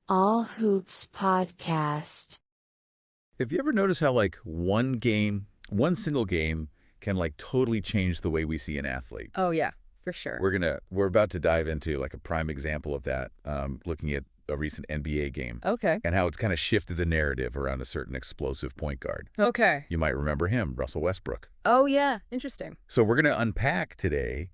All Hoops Podcast. Have you ever noticed how one single game can totally change the way we see an athlete? Oh yeah, for sure. We're about to dive into a prime example of that, looking at a recent NBA game. Okay. And how it's kind of shifted the narrative around a certain explosive point guard. Okay. You might remember him, Russell Westbrook. Oh yeah, interesting. So we're going to unpack today,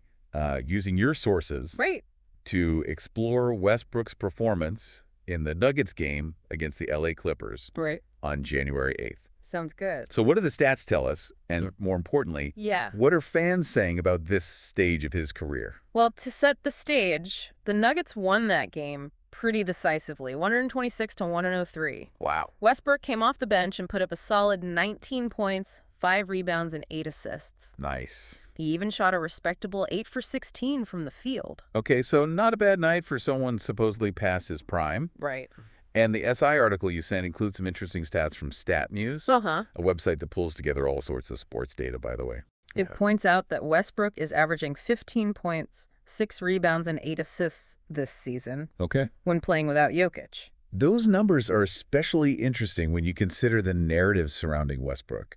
using your sources, Right. to explore Westbrook's performance in the Nuggets game against the LA Clippers Right. on January 8th. Sounds good. So what do the stats tell us? And more importantly, Yeah. what are fans saying about this stage of his career? Well, to set the stage, the Nuggets won that game pretty decisively, 126 to 103. Wow. Westbrook came off the bench and put up a solid 19 points, 5 rebounds, and 8 assists. Nice. He even shot a respectable 8 for 16 from the field. Okay, so not a bad night for someone supposedly past his prime. Right. And the SI article you sent includes some interesting stats from StatMuse, Uh-huh. a website that pulls together all sorts of sports data, by the way. It points out that Westbrook is averaging 15 points, 6 rebounds, and 8 assists this season Okay. when playing without Jokic. Those numbers are especially interesting when you consider the narrative surrounding Westbrook.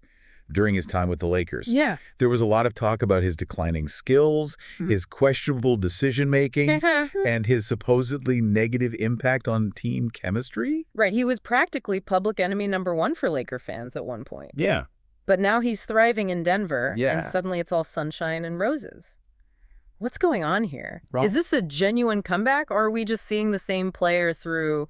During his time with the Lakers, Yeah. there was a lot of talk about his declining skills, his questionable decision-making, and his supposedly negative impact on team chemistry. Right, he was practically public enemy number 1 for Laker fans at one point. Yeah. But now he's thriving in Denver, Yeah. and suddenly it's all sunshine and roses. What's going on here? Wrong. Is this a genuine comeback, or are we just seeing the same player through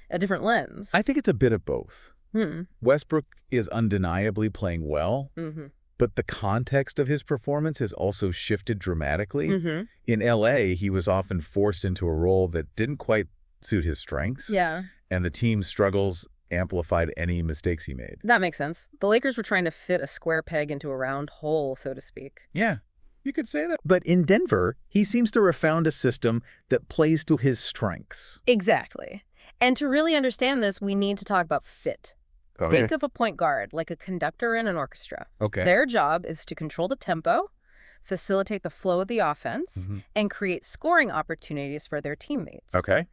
a different lens? I think it's a bit of both. Hmm. Westbrook is undeniably playing well, Mm-hmm. but the context of his performance has also shifted dramatically. Mm-hmm. In LA, he was often forced into a role that didn't quite suit his strengths, Yeah, and the team's struggles amplified any mistakes he made. that makes sense. The Lakers were trying to fit a square peg into a round hole, so to speak. Yeah, you could say that. But in Denver, he seems to have found a system that plays to his strengths. Exactly. And to really understand this, we need to talk about fit. Think of a point guard like a conductor in an orchestra. Okay. Their job is to control the tempo, facilitate the flow of the offense, and create scoring opportunities for their teammates. Okay.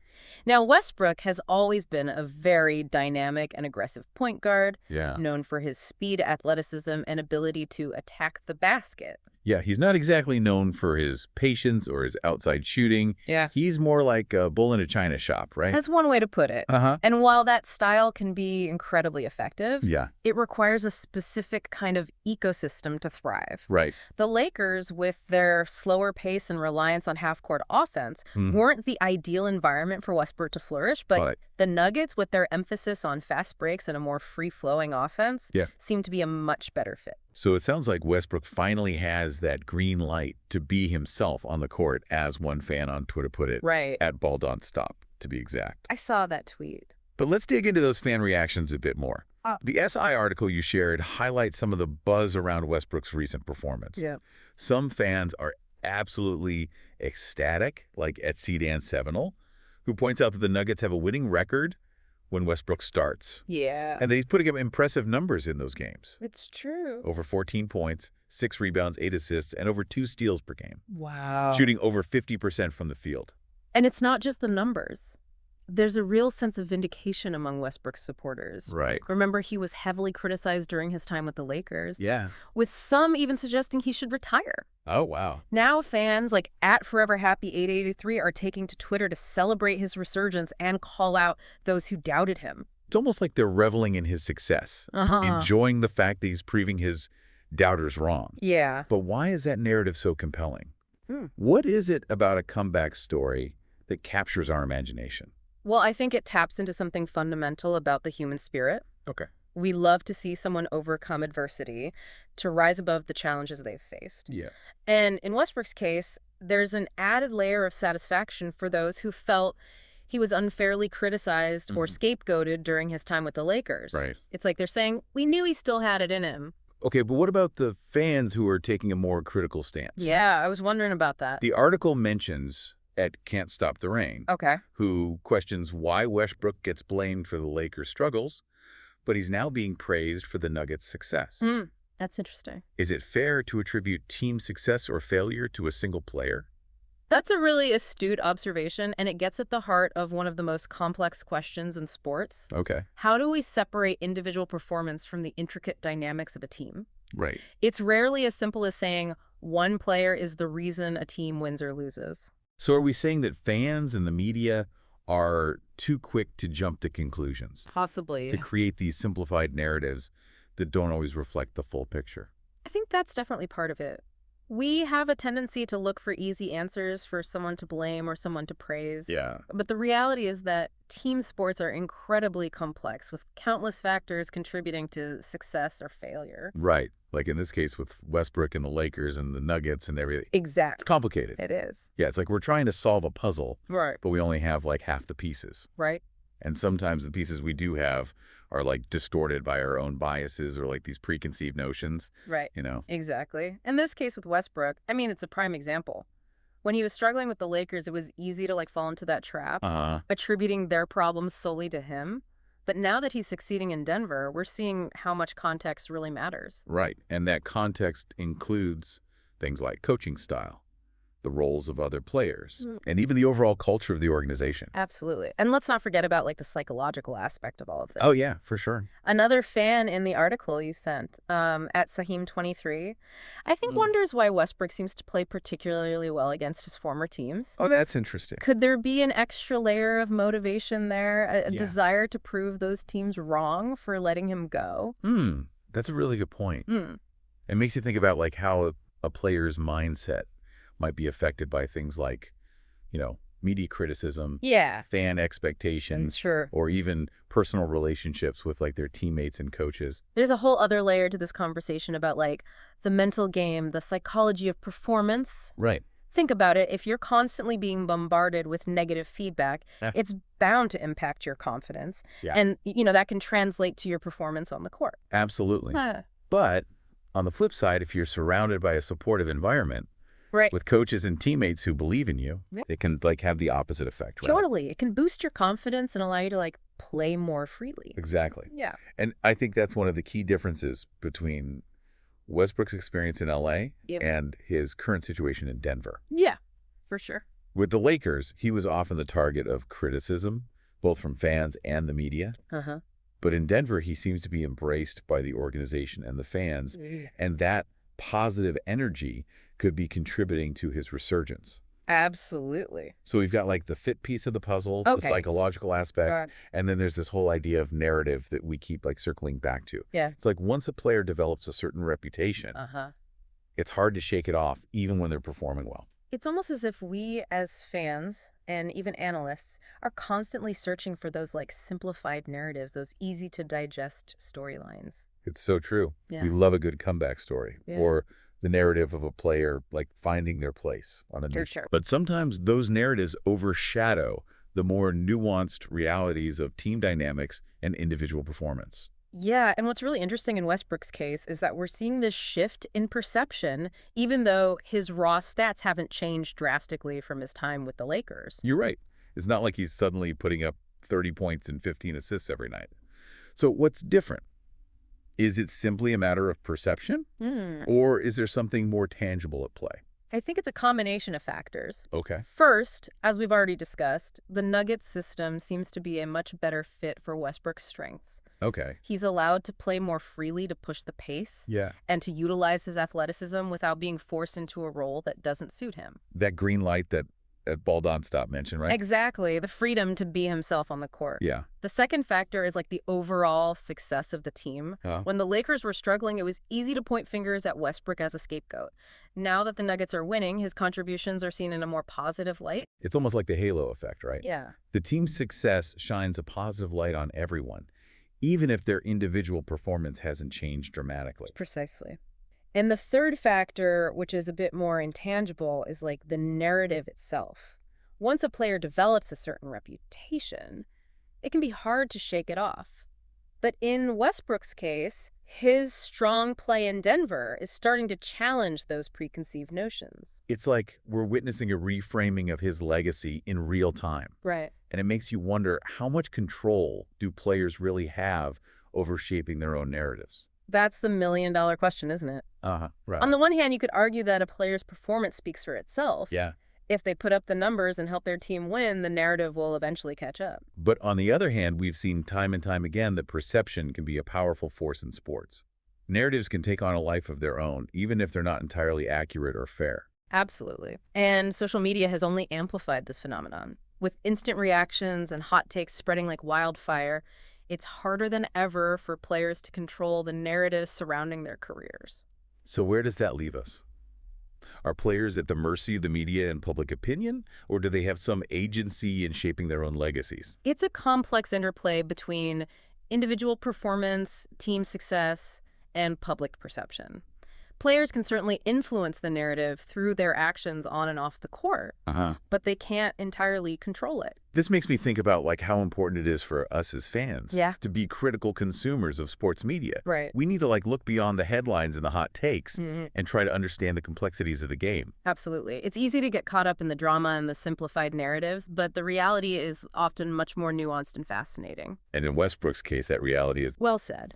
Now, Westbrook has always been a very dynamic and aggressive point guard, Yeah. known for his speed, athleticism, and ability to attack the basket. Yeah, he's not exactly known for his patience or his outside shooting. Yeah. He's more like a bull in a china shop, right? That's one way to put it. Uh-huh. And while that style can be incredibly effective, Yeah, it requires a specific kind of ecosystem to thrive. right. The Lakers, with their slower pace and reliance on half-court offense, weren't the ideal environment for Westbrook to flourish, but Right. the Nuggets, with their emphasis on fast breaks and a more free-flowing offense, Yeah. seemed to be a much better fit. So it sounds like Westbrook finally has that green light to be himself on the court, as one fan on Twitter put it, Right. at Ball.Stop, to be exact. I saw that tweet. But let's dig into those fan reactions a bit more. The SI article you shared highlights some of the buzz around Westbrook's recent performance. Yeah. Some fans are absolutely ecstatic, like Etsedan Sevenal, who points out that the Nuggets have a winning record when Westbrook starts, Yeah. and that he's putting up impressive numbers in those games. It's true. Over 14 points, 6 rebounds, 8 assists, and over 2 steals per game, Wow. shooting over 50% from the field. And it's not just the numbers. There's a real sense of vindication among Westbrook's supporters. Right. Remember, he was heavily criticized during his time with the Lakers, Yeah. with some even suggesting he should retire. Oh, wow. Now fans like @ForeverHappy883 are taking to Twitter to celebrate his resurgence and call out those who doubted him. It's almost like they're reveling in his success, enjoying the fact that he's proving his doubters wrong. Yeah. But why is that narrative so compelling? Hmm. What is it about a comeback story that captures our imagination? Well, I think it taps into something fundamental about the human spirit. Okay. We love to see someone overcome adversity to rise above the challenges they've faced. Yeah. And in Westbrook's case, there's an added layer of satisfaction for those who felt he was unfairly criticized or scapegoated during his time with the Lakers. Right. It's like they're saying, we knew he still had it in him. Okay, but what about the fans who are taking a more critical stance? Yeah, I was wondering about that. The article mentions at Can't Stop the Rain, Okay. who questions why Westbrook gets blamed for the Lakers' struggles, but he's now being praised for the Nuggets' success. That's interesting. Is it fair to attribute team success or failure to a single player? That's a really astute observation, and it gets at the heart of one of the most complex questions in sports. Okay. How do we separate individual performance from the intricate dynamics of a team? Right. It's rarely as simple as saying one player is the reason a team wins or loses. So are we saying that fans and the media are too quick to jump to conclusions, Possibly. to create these simplified narratives that don't always reflect the full picture? I think that's definitely part of it. We have a tendency to look for easy answers, for someone to blame or someone to praise. Yeah. But the reality is that team sports are incredibly complex, with countless factors contributing to success or failure. Right. Like in this case with Westbrook and the Lakers and the Nuggets and everything. It's Exactly. complicated. It is. Yeah, it's like we're trying to solve a puzzle, Right. but we only have like half the pieces. Right. And sometimes the pieces we do have are like distorted by our own biases or like these preconceived notions, Right. you know? Exactly. In this case with Westbrook, I mean, it's a prime example. When he was struggling with the Lakers, it was easy to fall into that trap, attributing their problems solely to him. But now that he's succeeding in Denver, we're seeing how much context really matters. Right. And that context includes things like coaching style, the roles of other players, and even the overall culture of the organization. Absolutely. And let's not forget about the psychological aspect of all of this. Oh, yeah, for sure. Another fan in the article you sent, at Sahim23, I think wonders why Westbrook seems to play particularly well against his former teams. Oh, that's interesting. Could there be an extra layer of motivation there, a Yeah. desire to prove those teams wrong for letting him go? That's a really good point. Hmm. It makes you think about like how a player's mindset might be affected by things like, media criticism, Yeah. fan expectations, Sure. or even personal relationships with like their teammates and coaches. There's a whole other layer to this conversation about the mental game, the psychology of performance. Right. Think about it. If you're constantly being bombarded with negative feedback, Yeah. it's bound to impact your confidence. Yeah. And, that can translate to your performance on the court. Absolutely. Huh. But on the flip side, if you're surrounded by a supportive environment Right. with coaches and teammates who believe in you, Yeah. it can have the opposite effect, right? Totally. It can boost your confidence and allow you to play more freely. Exactly. Yeah. And I think that's one of the key differences between Westbrook's experience in LA Yep. and his current situation in Denver. Yeah, for sure. With the Lakers, he was often the target of criticism, both from fans and the media. Uh-huh. But in Denver, he seems to be embraced by the organization and the fans, and that positive energy could be contributing to his resurgence. Absolutely. So we've got the fit piece of the puzzle, the Okay. psychological aspect, Got it. and then there's this whole idea of narrative that we keep circling back to. Yeah. It's like once a player develops a certain reputation, Uh-huh. it's hard to shake it off even when they're performing well. It's almost as if we as fans and even analysts are constantly searching for those simplified narratives, those easy to digest storylines. It's so true. Yeah. We love a good comeback story Yeah. or the narrative of a player finding their place on a For new. sure. But sometimes those narratives overshadow the more nuanced realities of team dynamics and individual performance. Yeah, and what's really interesting in Westbrook's case is that we're seeing this shift in perception, even though his raw stats haven't changed drastically from his time with the Lakers. You're right. It's not like he's suddenly putting up 30 points and 15 assists every night. So what's different? Is it simply a matter of perception? Or is there something more tangible at play? I think it's a combination of factors. Okay. First, as we've already discussed, the Nuggets system seems to be a much better fit for Westbrook's strengths. Okay. He's allowed to play more freely to push the pace Yeah. and to utilize his athleticism without being forced into a role that doesn't suit him. That green light that Baldon Stop mentioned, right? Exactly. The freedom to be himself on the court. Yeah. The second factor is the overall success of the team. Huh? When the Lakers were struggling, it was easy to point fingers at Westbrook as a scapegoat. Now that the Nuggets are winning, his contributions are seen in a more positive light. It's almost like the halo effect, right? Yeah. The team's success shines a positive light on everyone, even if their individual performance hasn't changed dramatically. Precisely. And the third factor, which is a bit more intangible, is the narrative itself. Once a player develops a certain reputation, it can be hard to shake it off. But in Westbrook's case, his strong play in Denver is starting to challenge those preconceived notions. It's like we're witnessing a reframing of his legacy in real time. Right. And it makes you wonder, how much control do players really have over shaping their own narratives? That's the million-dollar question, isn't it? Right. On the one hand, you could argue that a player's performance speaks for itself. Yeah. If they put up the numbers and help their team win, the narrative will eventually catch up. But on the other hand, we've seen time and time again that perception can be a powerful force in sports. Narratives can take on a life of their own, even if they're not entirely accurate or fair. Absolutely. And social media has only amplified this phenomenon. With instant reactions and hot takes spreading like wildfire, it's harder than ever for players to control the narratives surrounding their careers. So where does that leave us? Are players at the mercy of the media and public opinion, or do they have some agency in shaping their own legacies? It's a complex interplay between individual performance, team success, and public perception. Players can certainly influence the narrative through their actions on and off the court, but they can't entirely control it. This makes me think about how important it is for us as fans to be critical consumers of sports media. Right. We need to look beyond the headlines and the hot takes and try to understand the complexities of the game. Absolutely. It's easy to get caught up in the drama and the simplified narratives, but the reality is often much more nuanced and fascinating. And in Westbrook's case, that reality is... Well said.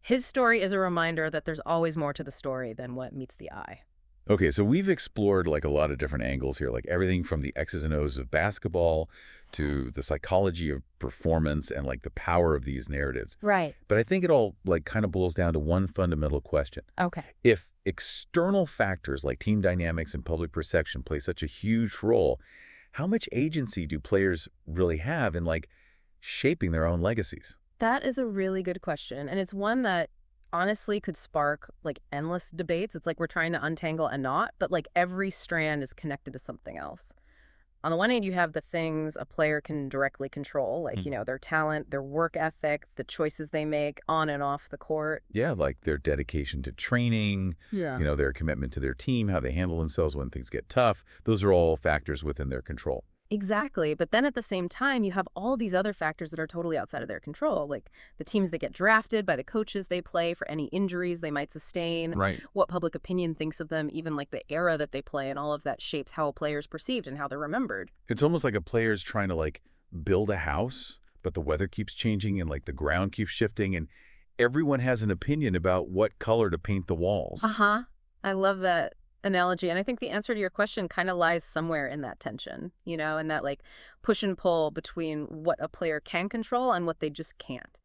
His story is a reminder that there's always more to the story than what meets the eye. Okay, so we've explored a lot of different angles here, everything from the X's and O's of basketball to the psychology of performance and the power of these narratives. Right. But I think it all kind of boils down to one fundamental question. Okay. If external factors like team dynamics and public perception play such a huge role, how much agency do players really have in shaping their own legacies? That is a really good question, and it's one that honestly could spark endless debates. It's like we're trying to untangle a knot, but every strand is connected to something else. On the one hand, you have the things a player can directly control, their talent, their work ethic, the choices they make on and off the court. Yeah, their dedication to training, their commitment to their team, how they handle themselves when things get tough. Those are all factors within their control. Exactly. But then at the same time, you have all these other factors that are totally outside of their control, like the teams that get drafted by the coaches they play for any injuries they might sustain, Right. what public opinion thinks of them, even the era that they play, and all of that shapes how a player is perceived and how they're remembered. It's almost like a player's trying to build a house, but the weather keeps changing and the ground keeps shifting and everyone has an opinion about what color to paint the walls. Uh-huh. I love that analogy. And I think the answer to your question kind of lies somewhere in that tension, in that push and pull between what a player can control and what they just can't.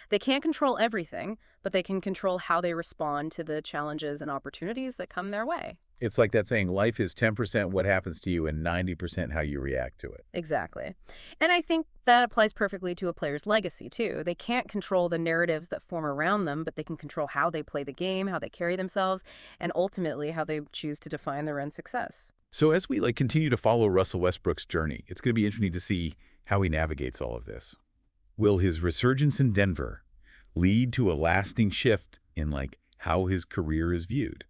They can't control everything, but they can control how they respond to the challenges and opportunities that come their way. It's like that saying, life is 10% what happens to you and 90% how you react to it. Exactly. And I think that applies perfectly to a player's legacy, too. They can't control the narratives that form around them, but they can control how they play the game, how they carry themselves, and ultimately how they choose to define their own success. So as we continue to follow Russell Westbrook's journey, it's going to be interesting to see how he navigates all of this. Will his resurgence in Denver lead to a lasting shift in how his career is viewed?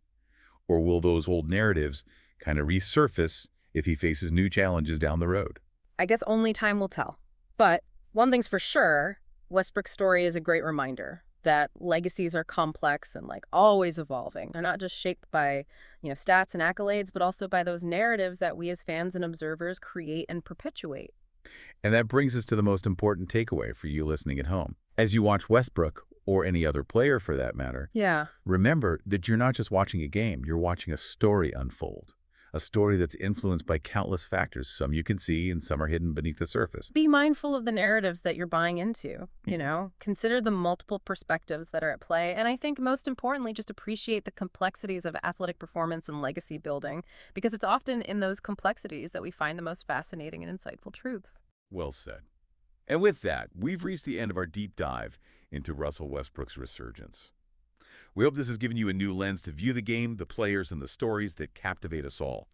Or will those old narratives kind of resurface if he faces new challenges down the road? I guess only time will tell. But one thing's for sure, Westbrook's story is a great reminder that legacies are complex and always evolving. They're not just shaped by, stats and accolades, but also by those narratives that we as fans and observers create and perpetuate. And that brings us to the most important takeaway for you listening at home. As you watch Westbrook, or any other player for that matter, remember that you're not just watching a game, you're watching a story unfold. A story that's influenced by countless factors. Some you can see and some are hidden beneath the surface. Be mindful of the narratives that you're buying into, Consider the multiple perspectives that are at play. And I think most importantly, just appreciate the complexities of athletic performance and legacy building, because it's often in those complexities that we find the most fascinating and insightful truths. Well said. And with that, we've reached the end of our deep dive into Russell Westbrook's resurgence. We hope this has given you a new lens to view the game, the players, and the stories that captivate us all.